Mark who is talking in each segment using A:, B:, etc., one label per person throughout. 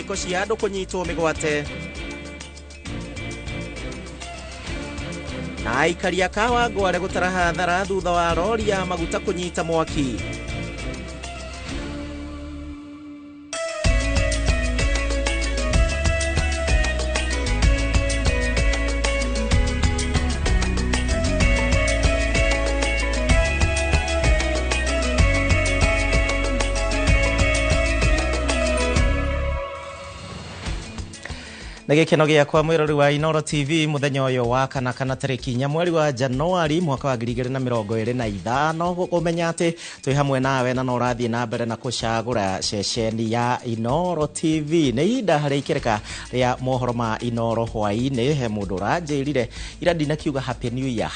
A: ciĩko cia andũ kũnyitwo mĩgwate. Na aikaria Kawangware gũtara hathara thutha wa rori ya maguta kũnyita mwaki. Nagikeno giakwa mwirori wa Inoro TV muthenya uyu wa kana tariki 4 mweri wa Januari mwaka wa 2025 gũkũmenya ati twi hamwe nawe na no rathie na mbere na kucagura ceceni ya Inoro TV ni inda hari ikereka ria mohoro ma Inoro hwaini he mundu ranjirire ira ndina kiuga happy new year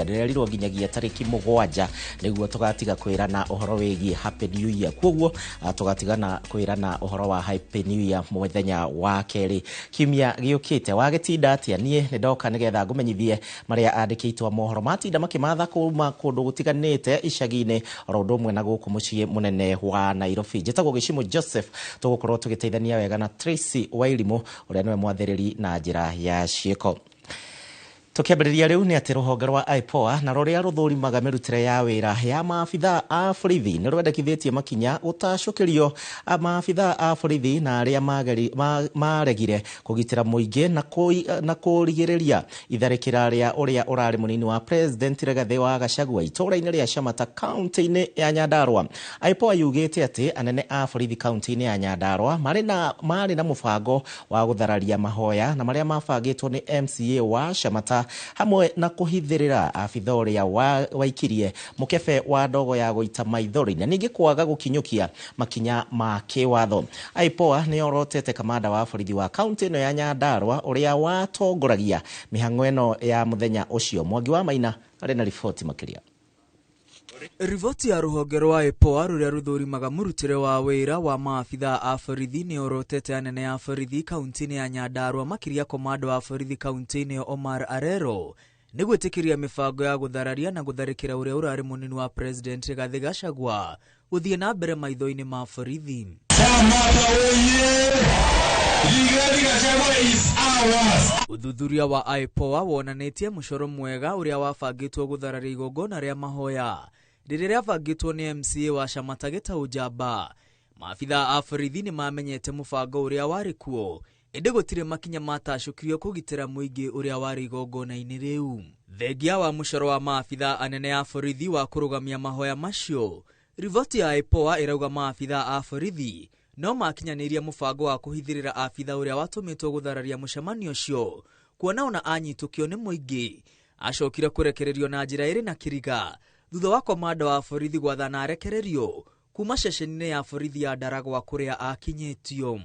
A: ndirerirwo nginyagia tariki 7 niguo tugatiga kwirana uhoro wigi happy new year koguo tugatigana kwirana uhoro wa happy new year muthenya wa keri kimia giukite wagetinda atia nie ni ndoka nigetha ngumenyithie maria andikitwa mohoro matinda makimatha kuma kundu gutiganite icagine orondo mwe na guku mucie munene wa Nairobi jetagwo Gishimo Joseph tugukorwo tugiteithania wega na Tracy Wairimu uria niwe mwathiriri na njira ya cieko. Tukiambĩrĩria rĩu nĩ atĩ rũhonge rwa IPOA na rũrĩa rũthũrimaga mĩrutĩre ya wĩra ya maabitha a borithi nĩ rwendekithĩtie makinya gũtacũkĩrio maabitha a borithi na arĩa maregire kũgitĩra mũingĩ na kũrigĩrĩria itharĩkĩra rĩa ũrĩa ũrarĩ mũnini wa president Rigathĩ wa Gachagua itũũra-inĩ rĩa Shamata kaunti-inĩ ya Nyandarua. IPOA yugĩte atĩ anene a borithi kaunti-inĩ ya Nyandarua marĩ na mũbango wa gũthararia mahoya na marĩa mabangĩtwo nĩ MCA wa Shamata hamwe na kuhithirira afitha ũrĩa waikirie mukebe wa ndogo ya gũita maithori na ningĩ kwaga gũkinyũkia makinya ma kĩwatho. IPOA nĩ orotete kamanda wa borithi wa kaunti ĩno ya Nyandarua ũrĩa watongoragia mĩhang'o ĩno ya mũthenya ũcio. Mwangi wa Maina arĩ na riboti makĩria.
B: Rivoti ya rũhonge rwa IPOA rũrĩa rũthũrimaga mũrutĩre wa wĩra wa maabitha a borithi nĩ orotete anene a borithi kaunti-inĩ ya Nyandarua makĩria komanda wa borithi kaunti-inĩ Omar Arero nĩ gwĩtĩkĩria mĩbango ya gũthararia na gũtharĩkĩra ũrĩa ũrarĩ mũnini wa president Rigathĩ Gachagua gũthiĩ na mbere maitho-inĩ ma borithi. Uthuthuria wa IPOA wonanĩtie mũcoro mwega ũrĩa wabangĩtwo gũthararia igongona rĩa mahoya rĩrĩa rĩabangĩtwo nĩ MCA wa Shamata Gĩtaũ Njamba. Maabitha a borithi nĩ mamenyete mũbango ũrĩa warĩ kuo ĩndĩ gũtirĩ makinya matacũkirio kũgitĩra mũingĩ ũrĩa warĩ igongona-inĩ rĩu. Thengia wa mũcoro wa maabitha anene a borithi wa kũrũgamia mahoya macio, rivoti ya IPOA ĩrauga maabitha a borithi no makinyanĩria mũbango wa kũhithĩrĩra abitha ũrĩa watũmĩtwo gũthararia mũcemanio ũcio kuona ona anyitũkio nĩ mũingĩ acokire kũrekererio na njĩra ĩrĩ na kĩriga thutha wa komanda wa borithi gwathana arekererio kuma ceceni-inĩ ya borithi ya Ndaragwa kũrĩa akinyĩtio.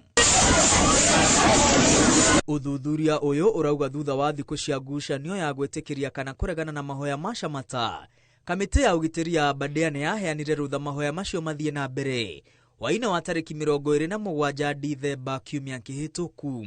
B: Uthuthuria ũyũ ũrauga thutha wa thikũ cia ngucanio ya gwĩtĩkĩria kana kũregana na mahoya ma Shamata, kamĩtĩ ya ũgitĩri ya Aberdare nĩ yaheanire rũtha mahoya macio mathiĩ na mbere waina wa tariki 27 Dithemba kiumia kĩhĩtũku.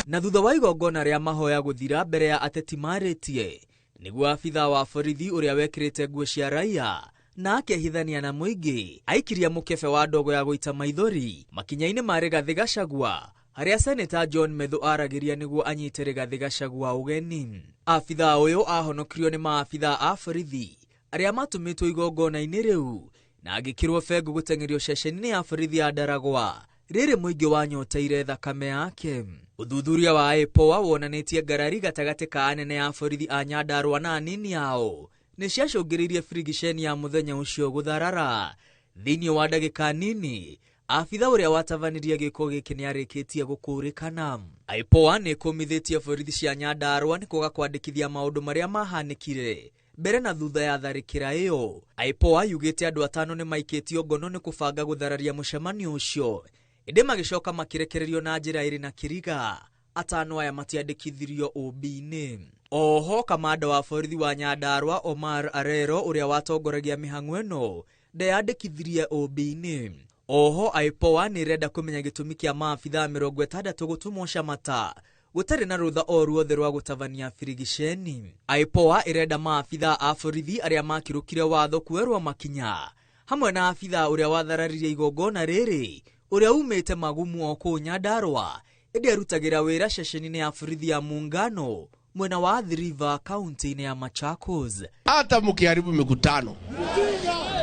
B: Na thutha wa igongona rĩa mahoya gũthira mbere ya ateti marĩtie nĩguo abitha wa borithi ũrĩa wekĩrĩte nguo cia raia na akehithania na mũingĩ aikiria mũkebe wa ndogo ya gũita maithori makinya-inĩ ma Rigathĩ Gachagua harĩa Senator John Methu aragĩria nĩguo anyite Rigathĩ Gachagua ũgeni. Abitha ũyũ ahonokirio nĩ maabitha a borithi arĩa matũmĩtwo igongona-inĩ rĩu na agĩkĩrwo bengo gũteng'erio ceceni-inĩ ya borithi ya Ndaragwa rĩrĩ mũingĩ wanyoteire thakame yake. Uthuthuria wa IPOA wonanĩtie ngarari gatagatĩ ka anene a borithi a Nyandarua na anini ao nĩ ciacũngĩrĩirie frigisheni ya mũthenya ũcio gũtharara. Thĩinĩ wa ndagĩka nini abitha ũrĩa watabanirie gĩko gĩkĩ nĩ arĩkĩtie gũkũrĩkana. IPOA nĩ ĩkũmithĩtie borithi cia Nyandarua nĩ kwaga kwandĩkithia maũndũ marĩa mahanĩkire mbere na thutha ya tharĩkĩra ĩyo. IPOA yugĩte andũ 5 nĩ maikĩtio ngono nĩ kũbanga gũthararia mũcemanio ũcio ĩndĩ magĩcoka makĩrekererio na njĩra ĩrĩ na kĩriga. 5 aya matiandĩkithirio OB-inĩ. Oho kamanda wa borithi wa Nyandarua Omar Arero ũrĩa watongoragia mĩhang'o ĩno ndeyandĩkithirie OB-inĩ. Oho IPOA nĩ ĩrenda kũmenya gĩtũmi kĩa maabitha 60 gũtũmwo Shamata gũtarĩ na rũtha o ruothe rwa gũtabania frigisheni. IPOA ĩrenda maabitha a borithi arĩa makĩrũkire watho kuerwo makinya hamwe na abitha ũrĩa wathararirie igongona rĩrĩ uria umite magumu oko Nyandarua indi arutagira wira ceceni-ini ya borithi ya Muungano mwena wa Athi River kaunti-ini ya Machakos.
C: Hata mkiharibu mikutano,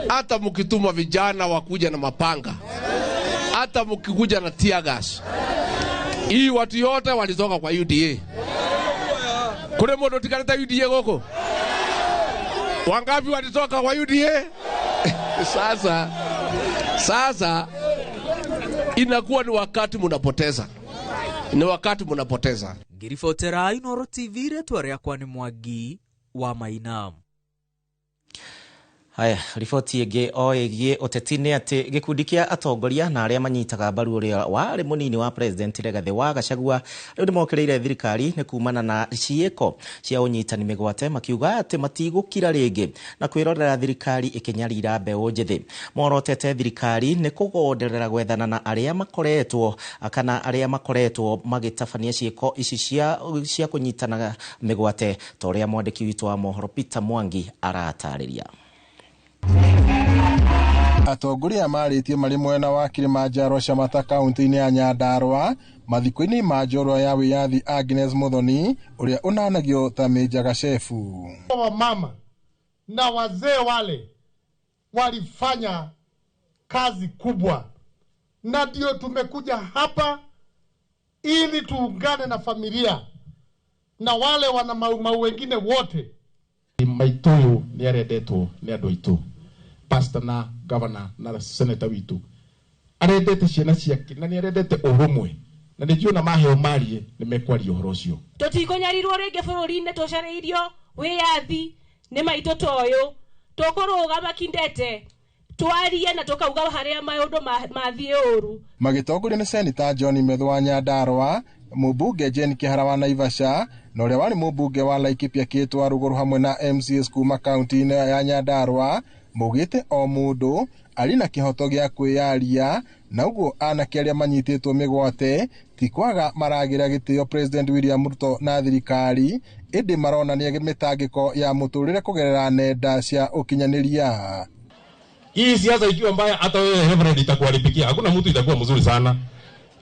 C: hata mkituma vijana wakuja na mapanga, hata mkikuja na tear gas, hii watu yote walitoka kwa UDA. Kule moto tikaleta UDA goko, wangapi walitoka kwa UDA? Sasa inakuwa ni wakati mnapoteza. Ni wakati mnapoteza.
B: Ngiribotera Inooro TV retwa riakwa ni Mwangi wa Maina.
A: Haya, riboti ĩngĩ o ĩgiĩ ũteti nĩ atĩ gĩkundi kĩa atongoria na arĩa manyitaga mbaru ũrĩa warĩ mũnini wa president Rigathi wa Gachagua rĩu nĩ mokĩrĩire thirikari nĩ kumana na ciĩko cia ũnyitani mĩgwate makiuga atĩ matigũkira rĩngĩ na kwĩrorera thirikari ĩkĩnyarira mbeũ njĩthĩ. Morotete thirikari nĩ kũgonderera gwethana na arĩa makoretwo magĩtabania ciĩko ici cia kũnyitana mĩgwate ta ũrĩa mwandĩki witũ wa mohoro Peter Mwangi aratarĩria.
D: Atongoria marĩtie marĩ mwena wa Kilimanjaro Shamata kaunti-inĩ ya Nyandarua mathiko-inĩ ma njorua ya wĩyathi Agnes Muthoni ũrĩa unanagio ta Mejaga Shefu.
E: Mama na wazee wale walifanya kazi kubwa, na ndio tumekuja hapa ili tuungane na familia na wale wana mau wengine wote. Maituyu ni arendetwo ni andu aitu, pastor na governor na senator witu arendete ciana ciake na ni arendete urumwe na ni jiona maheo marie ni mekwaria uhoro ucio.
F: Tutikũnyarirwo rĩngĩ bũrũri-inĩ tũcareirio wĩyathi nĩ maitũ toyo tũkũrũgama kindete twarie na tukauga harĩa maũndũ mathiĩ ũru. Magĩtongoria nĩ Senator John Methu wa Nyandarua, mũmbunge Jane Kĩhara wa Naivasha na ũrĩa warĩ mũmbunge wa Laikipia Kĩtwa Rũgũrũ hamwe na MCS kuma kaunti-inĩ ya Nyandarua mugĩte o mũndũ arĩ na kĩhoto gĩa kwĩyaria na ũguo anake arĩa manyitĩtwo mĩgwate ti kwaga maragĩra gĩtĩo President William Ruto na thirikari ĩndĩ maronania mĩtangĩko ya mũtũrĩre kũgerera nenda cia ũkinyanĩria.
E: Hii siasa ikiwa mbaya hata wewe Reverend itakuharibikia. Hakuna mtu itakuwa mzuri sana.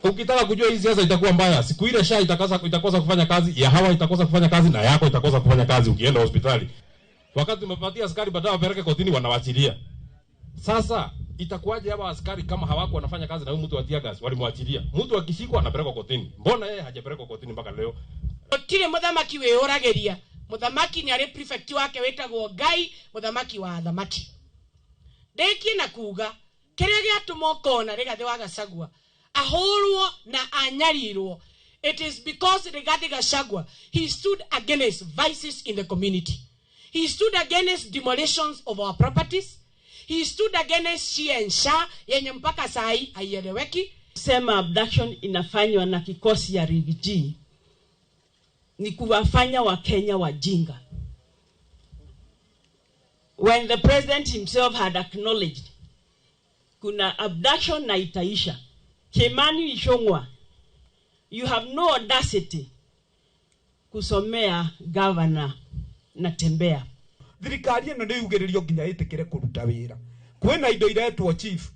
E: Ukitaka kujua hii siasa itakuwa mbaya, siku ile SHA itakosa kufanya kazi, ya hawa itakosa kufanya kazi na yako itakosa kufanya kazi ukienda hospitali. Wakati umepatia askari badala wapeleke kotini wanawachilia. Sasa itakuwaje hawa askari kama hawako wanafanya kazi na huyu mtu wa tear gas walimwachilia? Mtu akishikwa anapelekwa kotini. Mbona yeye hajapelekwa kotini mpaka leo?
G: Kile muthamaki weurageria. Muthamaki ni ari prefect wake wetagwo Ngai, muthamaki wa thamaki. Deki na kuga kiria giatuma kona Rigathi wa Gachagua ahorwo na anyarirwo. It is because Rigathi Gachagua, he stood against vices in the community. He stood against demolitions of our properties. He stood against SHA yenye mpaka sai haieleweki.
F: Sema abduction inafanywa na kikosi ya Rigiji ni kuwafanya wa Kenya wajinga. When the president himself had acknowledged kuna abduction na itaisha, Kimani Ichung'wah, you have no audacity kusomea governor Natembeya.
H: Thirikari ĩno nĩ yugĩrĩrio nginya ĩtĩkĩre kũruta wĩra. Kwĩna indo iretwo chief,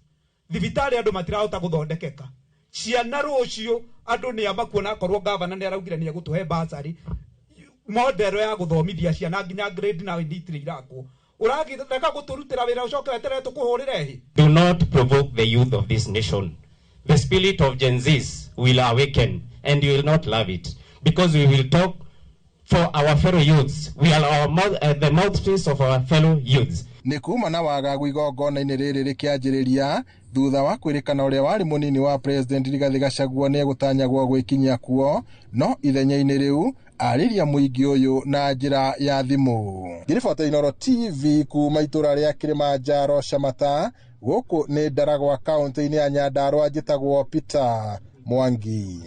H: thibitari andũ matirahota gũthondekeka. Ciana rũciũ andũ nĩ amakuona korwo governor nĩ araugire nĩ egũtũhe basari model ya gũthomithia ciana nginya grade na nditire irakwo. Ũragĩreka gũtũrutĩra wĩra ũcoke weterere tũkũhũrĩre hĩ.
I: Do not provoke the youth of this nation. The spirit of Gen Zs will awaken and you will not love it because we will talk for our fellow youths. We are the mouthpiece of our fellow youths.
D: Nĩ kuma na wagagu igongona-inĩ rĩrĩ rĩkĩanjĩrĩria thutha wa kwĩrĩkana ũrĩa warĩ mũnini wa President Rigathi Gachagua nĩ egũtanyagwo gwĩkinyia kuo, no ithenya-inĩ rĩu arĩria mũingĩ ũyũ na njĩra ya thimũ. Ngiribota Inooro TV kuma itũra rĩa Kilimanjaro Shamata, gũkũ nĩ Ndaragwa kaunti-inĩ ya Nyandarua, njĩtagwo Peter Mwangi.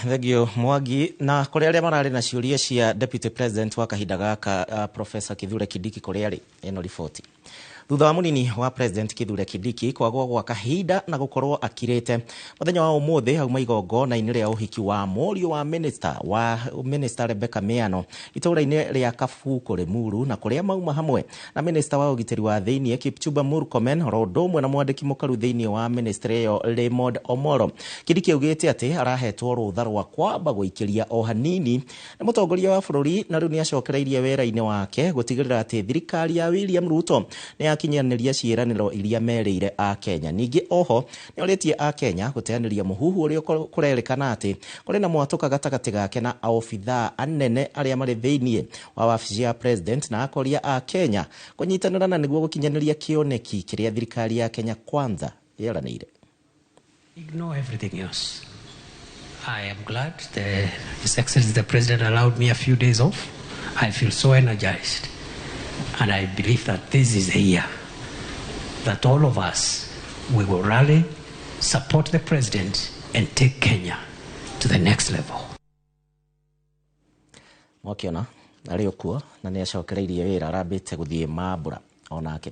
A: Thegio Mwangi, na kũrĩ arĩa mararĩ na ciũria cia Deputy President wa kahinda gaka Professor Kithure Kindiki kũrĩ arĩ ĩno riboti. Thutha wa munini wa President Kithure Kindiki kwagwo gwa kahinda na gukorwo akirete muthenya wa umuthi hauma igongona-ini ria uhiki wa morio wa minister Rebecca Miano itura-ini ria Kabuku Limuru na kuria mauma hamwe na minister wa ugitiri wa thiini Kipchumba Murkomen rodomwe na mwandiki mukaru thiini wa ministry iyo Raymond Omolo. Kindiki augite ati arahetwo rutha rwa kwamba guikiria o hanini na mutongoria wa bururi na riu ni acokereirie wera-ini wake gutigirira ati thirikari ya William Ruto ni akinyaniria ciiraniro iria merire a Kenya. Ningi oho ni oritie a Kenya guteaniria muhuhu uria kurerikana ati kuri na mwatuka gatagati gake na ofitha anene aria mari thiini wa wabici ya president na akoria a Kenya kunyitanira na niguo gukinyaniria kioneki kiria thirikari ya Kenya Kwanza yeranire.
J: Ignore everything else. I am glad His Excellency the President allowed me a few days off. I feel so energized. And I believe that this is a year that all of us, we will rally, support the President, and take Kenya to the next level.
A: Mwakiona, ariokuo, na ni acokereirie wira arambite guthie mambura onake.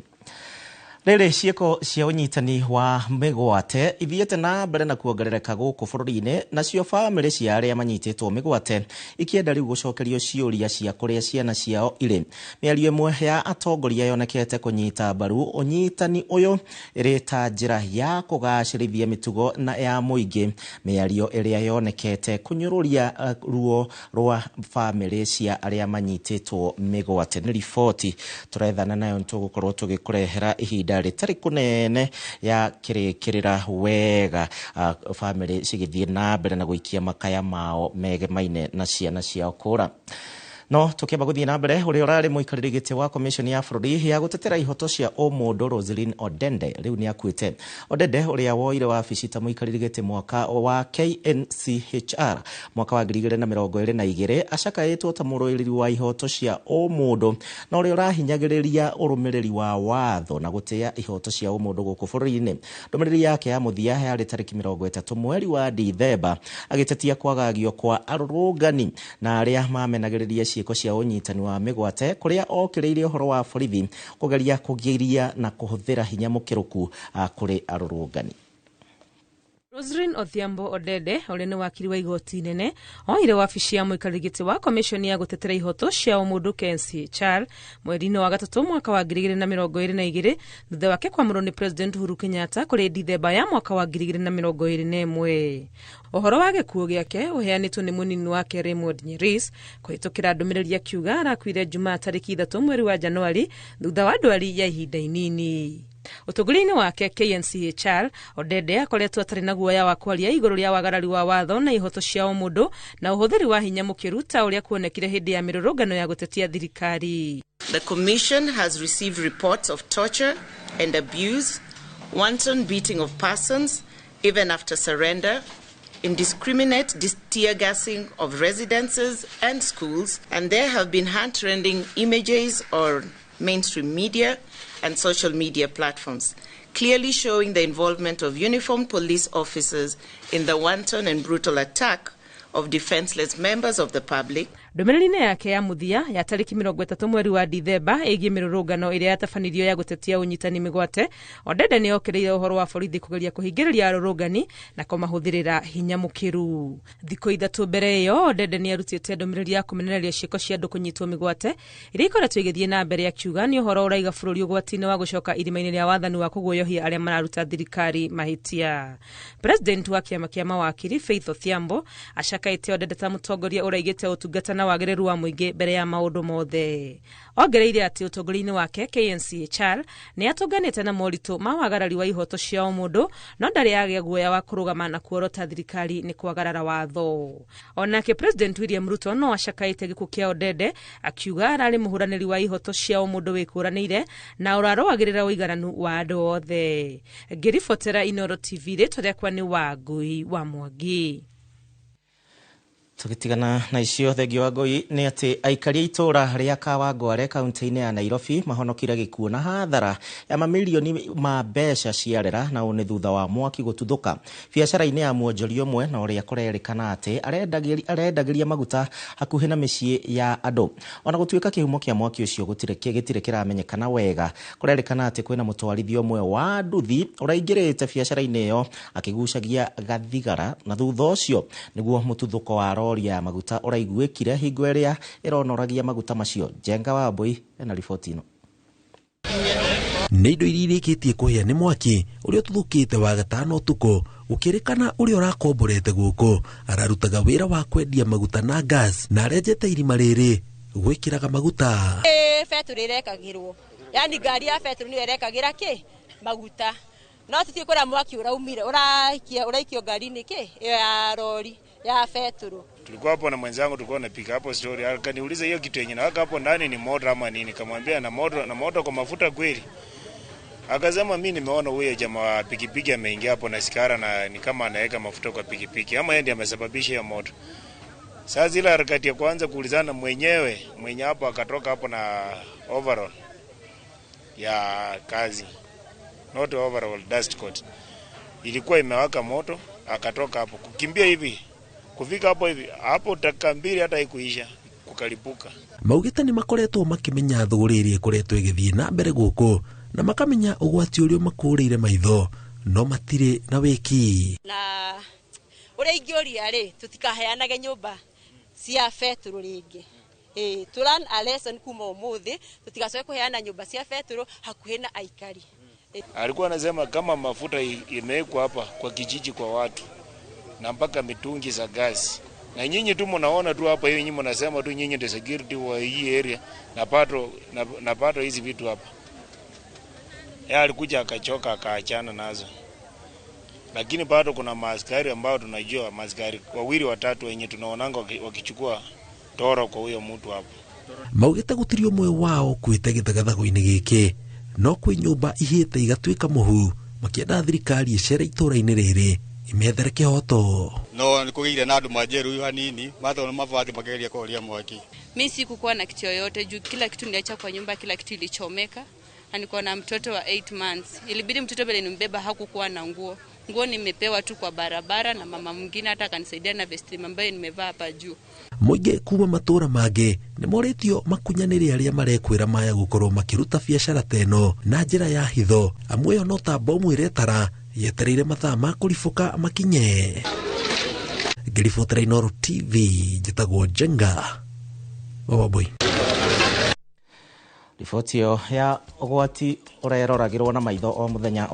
A: Rere cieko cia unyitani wa migwate ithiete na mbere na kuongerereka guku bururi-ini nacio family cia aria manyititwo migwate ikienda riu gucokerio ciuria cia kuria ciana ciao iri. Miario imwe ya atongoria yonekete kunyita mbaru unyitani uyu iri ta njira ya kugacirithia mitugo na ya muingi. Miario iria yonekete kunyururia ruo rwa family cia aria manyititwo migwate ni riboti turethana nayo ntugukorwo tugikurehera ihinda ritari kunene ya kirikirira wega family cigithie na mbere na guikia makaya mao megemaine na ciana ciao kura. No tukiamba guthie na mbere uri urari muikariri giti wa commission ya bururi ya gutetera ihoto cia omundu Roselyn Odende riu ni akuite. Odende uria woire wabici ta muikariri giti mwaka wa KNCHR mwaka wa 2022 acakaitwo ta muroiriri wa ihoto cia omundu na uria urahinyagiriria urumiriri wa watho na gutia ihoto cia omundu guku bururi-ini. Ndumiriri yake ya muthia yari tariki 30 mweri wa Dithemba agitetia kwagagio kwa arurungani na aria mamenagiriria ciiko cia unyitani wa migwate kuria okireirie uhoro wa borithi kugeria kugiria na kuhuthira hinya mukiruku kuri arurungani.
K: Roselyn Odhiambo Odede uri ni wakiri wa igoti nene oire wabici ya muikarigiti wa commission ya gutetera ihoto cia omundu KNCHR mweri-ini wa gatatu mwaka wa 2022 thutha wake kwamurwo ni President Uhuru Kenyatta kuri Dithemba ya mwaka wa 2021. Uhoro wa gikuo giake uheanitwo ni munini wake Raymond Nyeris kuhitukira ndumiriri akiuga arakuire Jumaa tariki 3 mweri wa Januari thutha wa ndwari ya ihinda inini. Utuguri-ini wake KNCHR Odede akoretwo atari na guoya wa kwaria iguru ria wagarari wa watho na ihoto cia omundu na uhuthiri wa hinya mukiruta uria kuonekire hindi ya mirurungano ya gutetia thirikari.
L: The commission has received reports of torture and abuse, wanton beating of persons even after surrender, indiscriminate tear gassing of residences and schools, and there have been heart-rending images on mainstream media and social media platforms, clearly showing the involvement of uniformed police officers in the wanton and brutal attack of defenseless members of the public.
K: Ndumiriri yake ya muthia ya tariki 30 mweri wa Dithemba igie mirurungano iria yatafanirio ya gutetia unyitani migwate. Odede ni okereirie uhoro wa borithi kugeria kuhingiriria arurungani na kumahuthirira hinya mukiru. Thiko ithatu mbere iyo Odede ni arutite ndumiriri ya kumenereria ciiko cia andu kunyitwo migwate iria ikoretwo igithie na mbere akiuga ni uhoro uraiga bururi ugwati-ini wa gucoka irima-ini ria wathani wa kuguoyohia aria mararuta thirikari mahitia. President wa kiama kia mawakiri Faith Odhiambo acakaite Odede ta mutongoria uraigite utungata na wagiriru wa muingi mbere ya maundu mothe. Ongereire ati utongori-ini wake KNCHR ni atunganite na moritu ma wagarari wa ihoto cia omundu no ndari agia guoya wa kurugama na kuorota thirikari ni kwagarara watho. Onake President William Ruto no acakaite gikuo kia Odede akiuga arari muhuraniri wa ihoto cia omundu wikuranire na urarowagirira uigaranu wa andu othe. Ngiribotera Inooro TV ritwa riakwa ni Wangui wa Mwangi.
A: Tugitigana na icio thegio wa Ngui nĩ atĩ aikari a itũra rĩa Kawangware kaunti-inĩ ya Nairobi mahonokire gĩkuũ na hathara ya mamilioni ma mbeca ciarera na ũnĩ thutha wa mwaki gũtuthũka biacara-inĩ ya muonjoria ũmwe na ũrĩa kũrerĩkana atĩ arendagĩria maguta hakuhĩ na mĩciĩ ya andũ. Ona gũtuĩka kĩhumo kĩa mwaki ũcio gĩtirĩ kĩramenyekana wega, kũrerĩkana atĩ kwĩna mũtwarithia ũmwe wa nduthi ũraingĩrĩte biacara-inĩ ĩyo akĩgucagia gathigara, na thutha ũcio nĩguo mũtuthũko wa rori ya maguta ũraiguĩkire hingo ĩrĩa ĩronoragia maguta macio. Jenga Wambui ena riboti ĩno.
M: Nĩ indo iria irĩkĩtie kũhĩa nĩ mwaki ũrĩa ũtuthũkĩte wa gatano ũtukũ, gũkĩrĩkana ũrĩa ũrakomborete gũkũ ararutaga wĩra wa kwendia maguta na gas na arenjete irima rĩrĩ gwĩkĩraga maguta.
N: Betũrũ ĩrekagĩrwo, yani ngari ya betũrũ nĩyo ĩrekagĩra maguta, no tũtiĩ kũrĩa mwaki ũraumire ũraikio ngari-inĩ ĩyo ya rori ya betũrũ.
O: Tulikuwa hapo na mwenzangu, tulikuwa napiga hapo story, akaniuliza hiyo kitu yenye naweka hapo ndani ni moto ama nini? Kamwambia na moto kwa mafuta kweli. Akasema mimi nimeona huyo jamaa wa pikipiki ameingia hapo na sikara na ni kama anaweka mafuta kwa pikipiki, ama yeye ndiye amesababisha hiyo moto. Sasa zile harakati ya kwanza kuulizana mwenye hapo akatoka hapo na overall ya kazi, not overall, dust coat ilikuwa imewaka moto, akatoka hapo kukimbia hivi kufika hapo dakika 2 hata ikuisha kukalipuka.
M: Maugĩte nĩ makoretwo makĩmenya thũgũrĩ ĩrĩa ĩkoretwo ĩgĩthiĩ na mbere gũkũ na makamenya ũgwati ũrĩa makũrĩire maitho no matirĩ na wĩki.
N: Na ũrĩa ingĩũria tutikaheanage nyũmba cia betũrũ rĩngĩ. Turan a lesson kuma ũmũthĩ tutigacoke kuheana nyũmba cia betũrũ hakuhĩ na aikari.
O: Alikuwa anasema kama mafuta imewekwa hapa kwa kijiji kwa watu na mpaka mitungi za gas, na nyinyi tu mnaona tu hapa, hiyo nyinyi mnasema tu nyinyi ndio security wa hii area na pato hizi vitu hapa. Yeye alikuja akachoka akaachana nazo, lakini bado kuna maaskari ambao tunajua, maaskari 2-3 wenye tunaonanga wakichukua toro kwa huyo mtu hapo.
M: Maugĩte gũtirĩ ũmwe wao kwĩte gĩthagathago-inĩ gĩkĩ, no kwĩ nyũmba ihĩte igatuĩka mũhu makĩenda thirikari ĩcere itũra-inĩ rĩrĩ imethere kĩhoto.
P: No nikugire na andu majeru hanini matho mabati mageria kuoria mwaki.
Q: Mimi sikukuwa na kitu yoyote juu kila kitu niliacha kwa nyumba, kila kitu ilichomeka. Nilikuwa na mtoto wa 8 months. Ilibidi mtoto bele nimbeba, hakukuwa na nguo. Nguo nimepewa tu kwa barabara na mama mwingine hata akanisaidia na vesti ambayo nimevaa hapa juu.
M: Mũingĩ kuma matũra mangĩ nĩ moretio makunyanĩre arĩa marekwĩra maya gũkorwo makĩruta biacara teno na njĩra ya hitho, amwe yo no ta bomu ĩretara yetereire mathaa ma kũribũka makinye. Ngĩribotera Inooro TV, njĩtagwo Jenga Wambui.
A: Riboti ĩyo ya ũgwati ũreroragĩrwo na maitho o mũthenya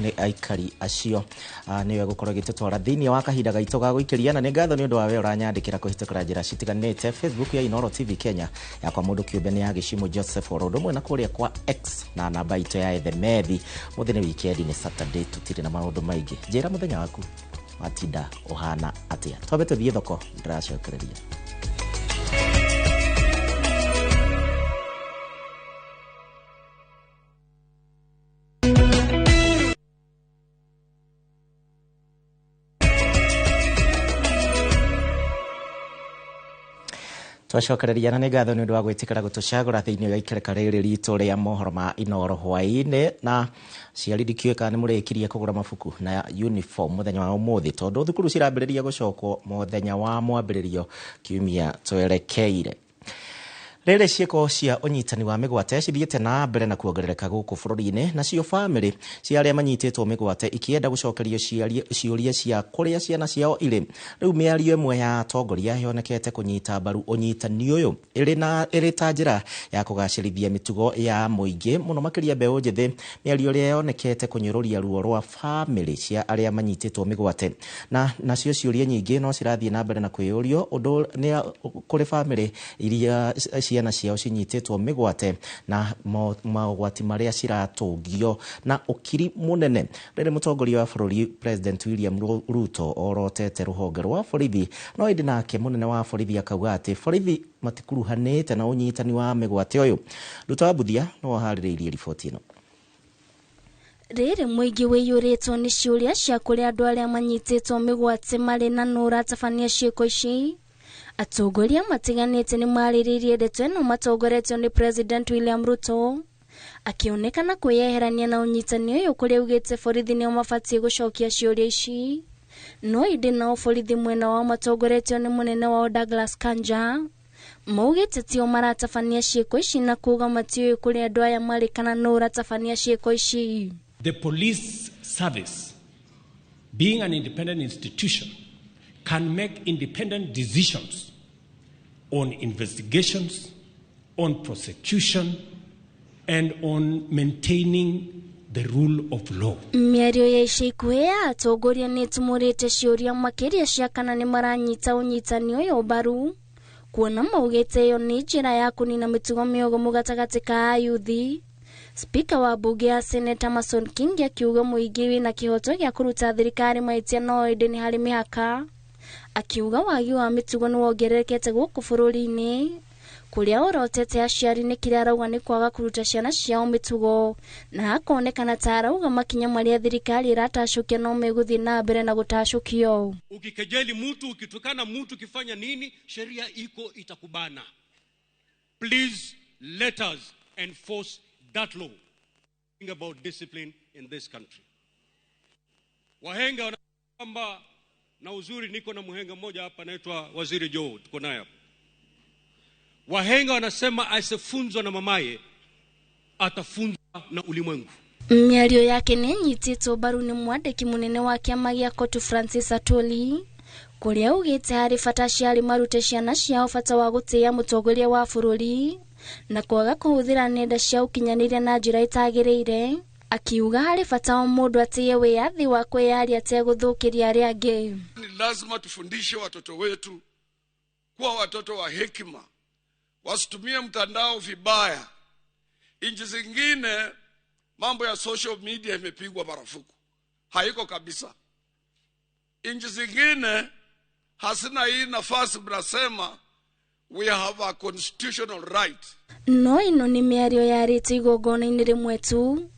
A: nĩ aikari acio nĩwe gũkorwo gĩtũtwara thĩinĩ wa kahinda gaitũ ga gũikĩria, na nĩ ngatho nĩ ũndũ wa we ũranyandĩkĩra kũhĩtũkĩra njĩra citiganĩte. Facebook ya Inooro TV Kenya, yakwa mũndũ kĩũmbe nĩ ya Gĩcimo Joseph Oro, ũndũ ũmwe na kũrĩa kwa X na namba itũ ya Ethemethi. Mũthenya wikendi nĩ Saturday, tũtirĩ na maũndũ maingĩ. Njĩra mũthenya waku watinda ũhana atĩa. Twambe tũthiĩ thoko, ndĩracokereria. Twacokereria na nĩ ngatho nĩ ũndũ wa gwĩtĩkĩra gũtũcagũra thĩinĩ wa ikereka rĩrĩ ritũ rĩa mohoro ma Inooro hwaĩ-inĩ, na ciari ndikĩũĩka nĩ mũrĩkirie kũgũra mabuku na uniform mũthenya wa ũmũthĩ, tondũ thukuru cirambĩrĩria gũcokwo mũthenya wa mwambĩrĩrio kiumia twerekeire. Rĩrĩ ciĩko cia ũnyitani wa mĩgwate cithiĩte na mbere na kuongerereka gũkũ bũrũri-inĩ, na cio bamĩrĩ cia arĩa manyitĩtwo mĩgwate ikĩenda gũcokerio ciũria cia kũrĩa ciana ciao irĩ. Rĩu mĩario ĩmwe ya atongoria yonekete kũnyita mbaru ũnyitani ũyũ ĩrĩ ta njĩra ya kũgacĩrithia mĩtugo ya mũingĩ, mũno makĩria mbeũ njĩthĩ. Mĩario ĩrĩa yonekete kũnyũrũria ruo rwa bamĩrĩ cia arĩa manyitĩtwo mĩgwate, na nacio ciũria nyingĩ no cirathiĩ na mbere na kwĩyũrio ũndũ nĩ kũrĩ bamĩrĩ iria ciana ciao cinyitĩtwo mĩgwate na mogwati marĩa ciratũngio na ũkiri mũnene. Rĩrĩ mũtongoria wa bũrũri President William Ruto orotete rũhonge rwa borithi, no ĩndĩ nake mũnene wa borithi akauga atĩ borithi matikuruhanĩte na ũnyitani wa mĩgwate ũyũ. Ruto Abuthia no aharĩrĩirie riboti ĩno.
R: Rĩrĩ mũingĩ wĩyũrĩtwo nĩ ciũria cia kũrĩa andũ arĩa manyitĩtwo mĩgwate marĩ na nũ ũratabania ciĩko ici. Atongoria matiganĩte nĩ marĩrĩirie ndeto ĩno matongoretio nĩ President William Ruto, akĩonekana kwĩyeherania na ũnyitani ũyũ kũrĩa augĩte borithi nĩo mabatiĩ gũcokia ciũria ici. No ĩndĩ nao borithi mwena wao matongoretio nĩ mũnene wao Douglas Kanja maugĩte tio maratabania ciĩko ici na kuuga matiũĩ kũrĩa andũ aya marĩ kana no ũratabania ciĩko ici.
S: The police service, being an independent institution, can make independent decisions on investigations, on prosecution, and on maintaining the rule of law.
R: Mĩario ya ica ikuhĩ ya atongoria nĩ ĩtumũrĩte ciũria makĩria cia kana nĩ maranyita ũnyitani ũyũ mbaru, kuona maugĩte ĩyo nĩ njĩra ya kũnina mĩtugo mĩogomu gatagatĩ ka ayuthi. Speaker wa bunge ya Senate Amason Kingi akiuga mũingĩ wĩna kĩhoto gĩa kũruta thirikari mahĩtia no ĩndĩ nĩ harĩ mĩhaka, akiuga wagi wa mĩtugo nĩ wongererekete gũkũ bũrũri-inĩ, kũrĩa orotete aciari nĩ kĩrĩa arauga nĩ kwaga kũruta ciana ciao mĩtugo, na akonekana ta arauga makinya marĩa thirikari ĩratacũkia no megũthiĩ na mbere na gũtacũkio.
T: Ukikejeli mtu, ukitukana mtu, ukifanya nini, sheria iko itakubana. Please let us enforce that law. Think about discipline in this country. Wahenga wanasema, na uzuri niko na mhenga mmoja hapa anaitwa Waziri Joe, tuko naye hapa. Wahenga wanasema asifunzwa na mamaye atafunzwa na ulimwengu.
R: Mĩario yake nĩ nyitĩtwo mbaru nĩ mwandĩki mũnene wa kĩama gĩa Cotu Francis Atwoli, kũrĩa augĩte harĩ bata aciari marute ciana ciao bata wa gũtĩĩa mũtongoria wa bũrũri na kwaga kũhũthĩra nenda cia ũkinyanĩria na njĩra itagĩrĩire, akiuga harĩ bata wa mũndũ atĩye wĩyathi wa kwĩyaria ategũthũkĩria arĩa angĩ.
U: Ni lazima tufundishe watoto wetu kuwa watoto wa hekima, wasitumie mtandao vibaya. Nchi zingine mambo ya social media imepigwa marufuku, haiko kabisa. Nchi zingine hasina hii nafasi, mnasema we have a constitutional right.
R: No ĩno nĩ mĩario yarĩte igongona-inĩ rĩmwe tu,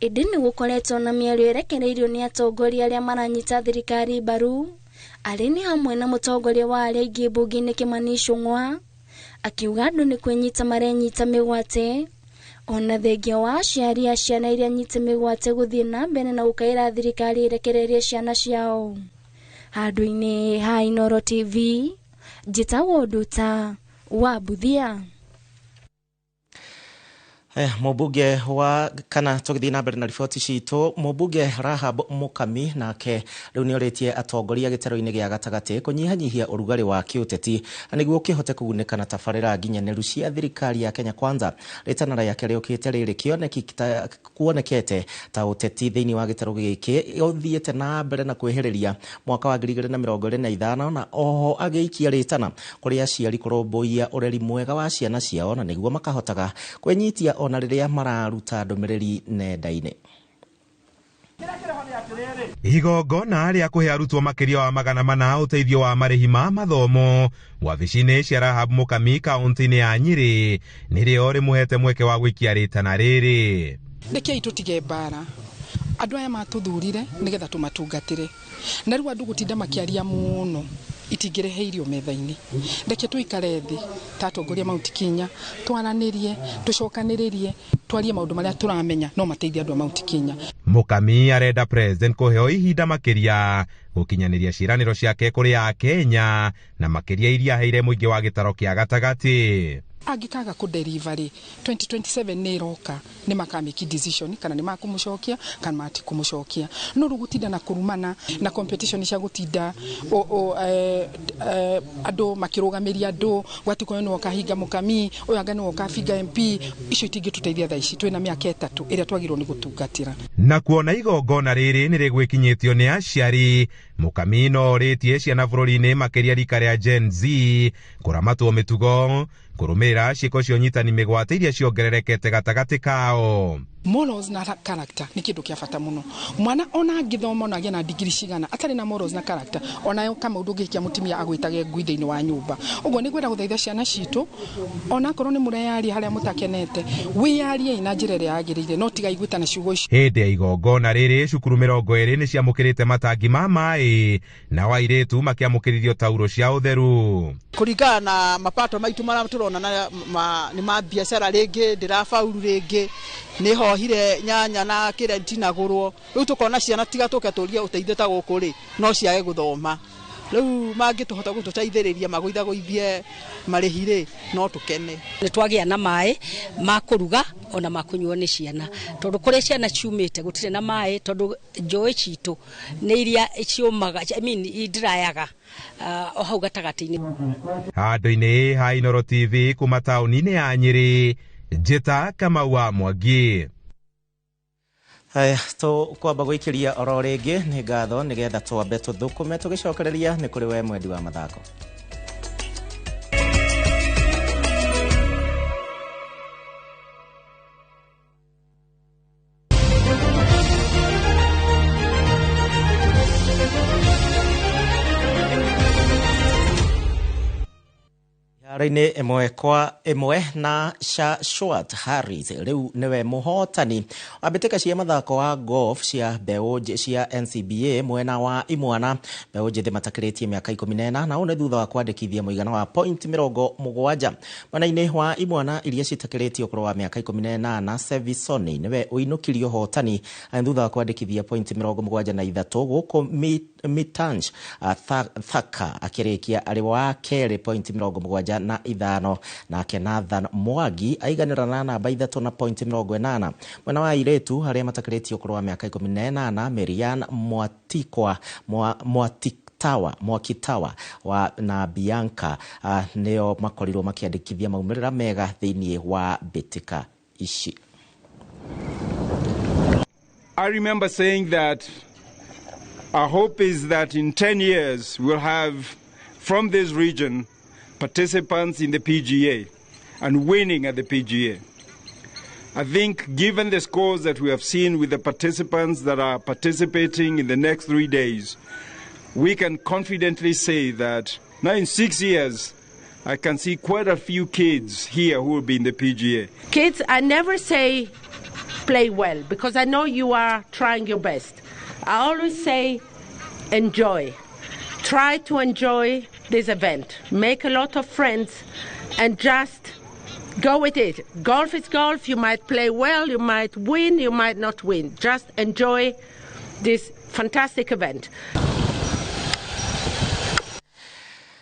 R: ĩndĩ nĩ gũkoretwo na mĩario ĩrekereirio nĩ atongoria arĩa maranyita thirikari mbaru, arĩ nĩ hamwe na mũtongoria wa arĩa aingĩ mbunge-inĩ Kimani Ichung'wa, akiuga andũ nĩ kwĩnyita marenyita mĩgwate, ona thengia wa aciari a ciana iria nyite mĩgwate gũthiĩ na mbere na gũkaĩra thirikari ĩrekererie ciana ciao. Handũ-inĩ ha Inooro TV, njĩtagwo Nduta wa Buthia.
A: Mũmbunge wa kana tũgĩthiĩ na mbere na riboti citũ, mũmbunge Rahab Mukami nake rĩu nĩ orĩtie atongoria gĩtaro-inĩ gĩa gatagatĩ kũnyihanyihia ũrugarĩ wa kĩũteti nĩguo kĩhote kũgunĩka na tabarĩra nginyanĩru cia thirikari ya Kenya Kwanza. Rĩtanara yake rĩũkĩte rĩrĩ kuonekete ta ũteti thĩinĩ wa gĩtaro gĩkĩ ũthiĩte na mbere na kwĩhĩrĩria mwaka wa 2025 na oho agĩikia rĩtana kũrĩ aciari kũrũmbũiya ũreri mwega wa ciana ciao na nĩguo makahotaga kwĩnyitia ona rĩrĩa mararuta ndũmĩrĩri nenda-inĩ.
V: Igongona rĩa kũhe arutwo makĩria wa 400 ũteithio wa marĩhi ma mathomo wabici-inĩ cia Rahab Mukami kaunti-inĩ ya Nyĩrĩ nĩrĩo rĩmũhete mweke wa gũikia rĩtana rĩrĩ.
W: Rekei tutige mbara, andũ aya matũthurire nĩgetha tũmatungatĩre, na rĩu andũ gũtinda makĩaria mũno itingĩrehe irio metha-inĩ. Reke tuikare thĩ ta atongoria Mount Kenya, twaranĩrie, tũcokanĩrĩrie, twarie maũndũ marĩa tũramenya no mateithie andũ a Mount Kenya.
V: Mukami arenda president kũheo ihinda makĩria gũkinyanĩria ciĩranĩro ciake kũrĩ a Kenya na makĩria iria heire mũingĩ wa gĩtaro kĩa gatagatĩ.
W: Angĩkaga kũdelivery 2027 nĩ roka, nĩ makameki decision kana nĩ makũmũcokia kana matikũmũcokia. No rũgũtinda na kũrumana na competition cia gũtinda andũ makĩrũgamĩria andũ gwatiko no kahinga Mukami ũyũ anga no kafinga MP, icio itingĩtũteithia thaa ici twĩna mĩaka 3 ĩrĩa twagĩrĩirwo nĩ gũtungatĩra.
V: Na kuona igongona rĩrĩ nĩ rĩgwĩkinyĩtio nĩ aciari, Mukami no orĩtie ciana bũrũri-inĩ makĩria rika rĩa Gen Z kũramatwo mĩtugo kũrũmĩrĩra ciĩko cia ũnyitani mĩgwate iria ciongererekete gatagatĩ kao.
W: Morals na character ni kindu kia bata muno. Mwana ona angithoma ona agĩa na degree cigana atari na morals na character ona kama undu ngikia mutimia agwitage ngui thiini wa nyumba. Uguo ni gwenda guthaitha ciana citu ona korwo ni mureyaria haria mutakenete wiyarie na njira iria yagirire no tiga igwitana ciugo icio.
V: Hindi ya igongona riri cukuru 20 ni ciamukirite matangi ma mai na wairetu makiamukiririo tauro cia utheru.
B: Kuringana na mapato maitu mara turona ni ma biashara ringi ndirafaulu ringi ni hohire nyanya na kirenti na gurwo riu tukona ciana tiga tuke turia uteithio ta guku ri no ciage guthoma riu mangituhota gututeithiriria magwithaguithie marihire no tukene
C: ni twagia na mai makuruga ona makunywo ni ciana tondu kuria ciana ciumite gutire na mai tondu njoi citu ni iria ciumaga idirayaga o hau gatagati-ini.
V: Handu-ini ha Inooro TV kuma tauni-ini ya Nyeri, Njita Kamau wa Mwangi.
A: Haya, kwamba gwikiria oro ringi ni ngatho nigetha twambe tuthukume tugicokereria ni kuri we mwendi wa mathako. Raine emwe na Shashwat Harris riu niwe muhotani abiteka cia mathako wa golf cia beoje cia NCBA mwena wa imwana beoje the matakiritie miaka 14 na une thutha wa kwandikithia muigana wa point 70 mwena-ini wa imwana iria citakiritie ukuru wa miaka 18 Sevisoni niwe uinukirio hotani thutha wa kwandikithia point 73 guko Mitanj Thaka akirikia ari wa kere point 70 na ithano na Nathan Mwagi aiganira na namba 3 na point 80 mwena wa iretu haria matakiritie ukuru wa miaka 18 Marian Mwakitawa na Bianca neo makorirwo makiandikithia maumirira mega thiini wa bitika ici.
E: I remember saying that our hope is that in 10 years we'll have from this region participants in the PGA and winning at the PGA. I think given the scores that we have seen with the participants that are participating in the next 3 days, we can confidently say that now in 6 years, I can see quite a few kids here who will be in the PGA.
X: Kids, I never say play well because I know you are trying your best. I always say enjoy. Try to enjoy this event. Make a lot of friends and just go with it. Golf is golf. You might play well, you might win, you might not win. Just enjoy this fantastic event.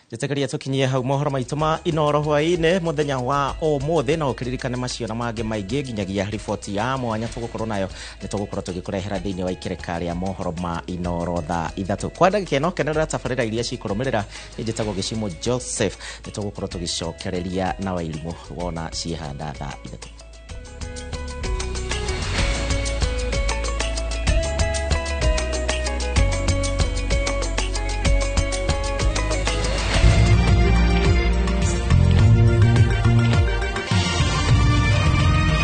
A: Jitekeria tukinyie hau mohoro maitu ma Inooro hwaine muthenya wa umuthi na ukiririkane macio na mage maingi nginyagia riboti ya mwanya tugukorwo nayo nitugukorwo tugikurehera thiini wa ikireka ria mohoro ma Inooro thaa 3 kwa ndagika ino kenerera tabarira iria cikurumirira njitagwo Gicimo Joseph nitugukorwo tugicokereria na wairimu wona ciehanda thaa 3.